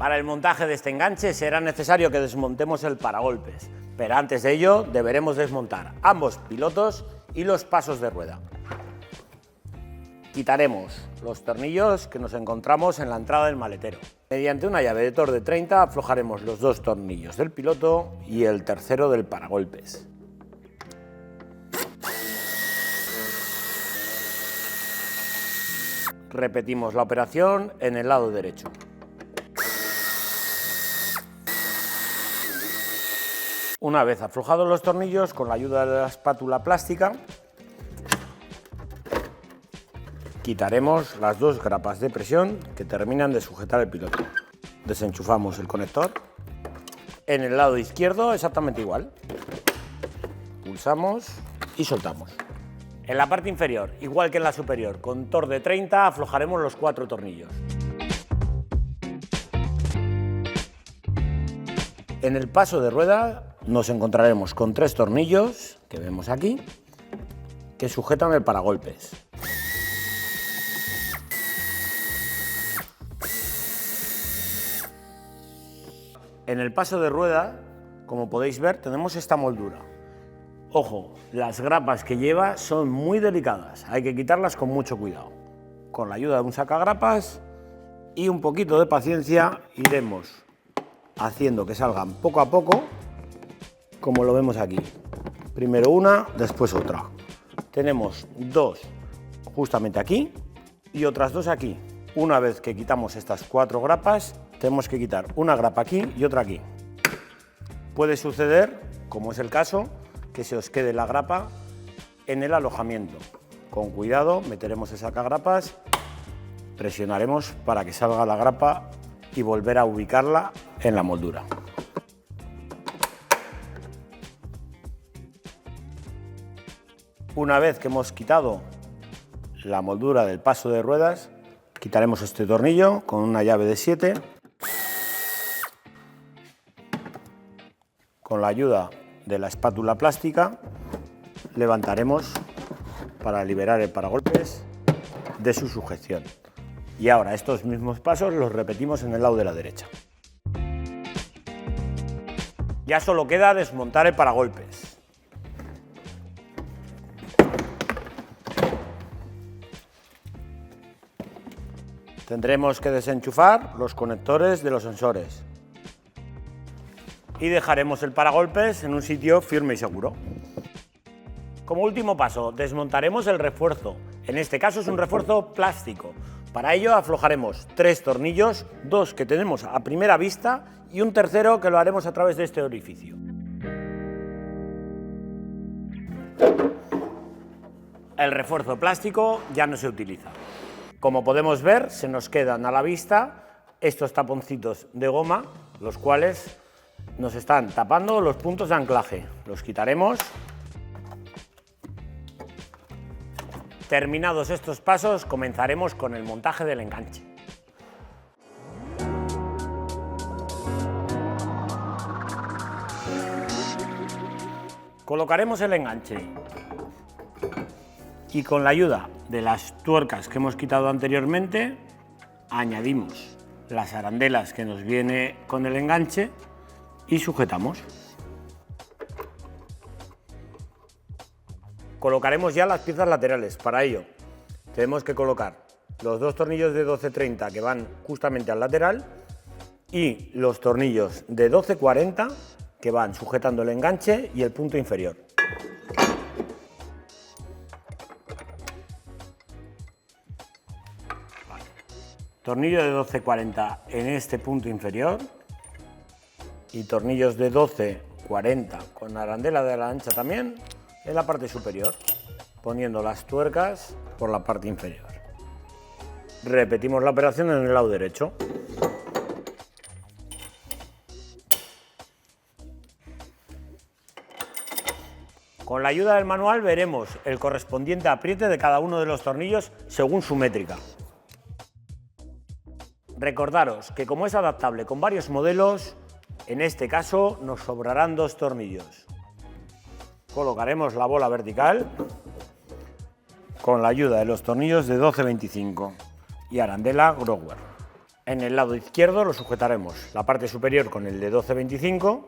Para el montaje de este enganche será necesario que desmontemos el paragolpes, pero antes de ello deberemos desmontar ambos pilotos y los pasos de rueda. Quitaremos los tornillos que nos encontramos en la entrada del maletero. Mediante una llave de Torx de 30 aflojaremos los dos tornillos del piloto y el tercero del paragolpes. Repetimos la operación en el lado derecho. Una vez aflojados los tornillos, con la ayuda de la espátula plástica, quitaremos las dos grapas de presión que terminan de sujetar el piloto. Desenchufamos el conector. En el lado izquierdo exactamente igual. Pulsamos y soltamos. En la parte inferior, igual que en la superior, con Torx de 30 aflojaremos los 4 tornillos. En el paso de rueda nos encontraremos con 3 tornillos, que vemos aquí, que sujetan el paragolpes. En el paso de rueda, como podéis ver, tenemos esta moldura. Ojo, las grapas que lleva son muy delicadas, hay que quitarlas con mucho cuidado. Con la ayuda de un sacagrapas y un poquito de paciencia iremos haciendo que salgan poco a poco, como lo vemos aquí. Primero una, después otra. Tenemos 2 justamente aquí y otras 2 aquí. Una vez que quitamos estas 4 grapas, tenemos que quitar una grapa aquí y otra aquí. Puede suceder, como es el caso, que se os quede la grapa en el alojamiento. Con cuidado meteremos el sacagrapas, presionaremos para que salga la grapa y volver a ubicarla en la moldura. Una vez que hemos quitado la moldura del paso de ruedas, quitaremos este tornillo con una llave de 7. Con la ayuda de la espátula plástica levantaremos para liberar el paragolpes de su sujeción. Y ahora estos mismos pasos los repetimos en el lado de la derecha. Ya solo queda desmontar el paragolpes. Tendremos que desenchufar los conectores de los sensores y dejaremos el paragolpes en un sitio firme y seguro. Como último paso, desmontaremos el refuerzo. En este caso es un refuerzo plástico. Para ello aflojaremos 3 tornillos, 2 que tenemos a primera vista y un tercero que lo haremos a través de este orificio. El refuerzo plástico ya no se utiliza. Como podemos ver, se nos quedan a la vista estos taponcitos de goma, los cuales nos están tapando los puntos de anclaje. Los quitaremos. Terminados estos pasos, comenzaremos con el montaje del enganche. Colocaremos el enganche y con la ayuda de las tuercas que hemos quitado anteriormente, añadimos las arandelas que nos viene con el enganche y sujetamos. Colocaremos ya las piezas laterales. Para ello tenemos que colocar los 2 tornillos de 12-30 que van justamente al lateral y los tornillos de 12-40 que van sujetando el enganche y el punto inferior. Tornillo de 12-40 en este punto inferior y tornillos de 12-40 con arandela de la ancha también en la parte superior, poniendo las tuercas por la parte inferior. Repetimos la operación en el lado derecho. Con la ayuda del manual veremos el correspondiente apriete de cada uno de los tornillos según su métrica. Recordaros que como es adaptable con varios modelos, en este caso nos sobrarán 2 tornillos. Colocaremos la bola vertical con la ayuda de los tornillos de 12-25 y arandela Grower. En el lado izquierdo lo sujetaremos la parte superior con el de 12-25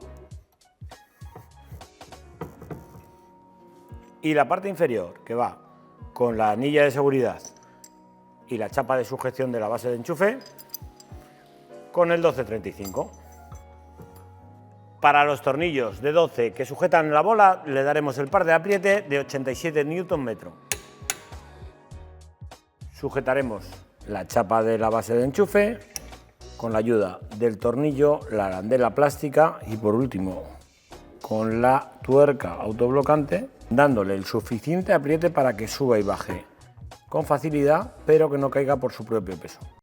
y la parte inferior, que va con la anilla de seguridad y la chapa de sujeción de la base de enchufe, con el 12-35. Para los tornillos de 12 que sujetan la bola le daremos el par de apriete de 87 Nm. Sujetaremos la chapa de la base de enchufe con la ayuda del tornillo, la arandela plástica y por último con la tuerca autoblocante, dándole el suficiente apriete para que suba y baje con facilidad, pero que no caiga por su propio peso.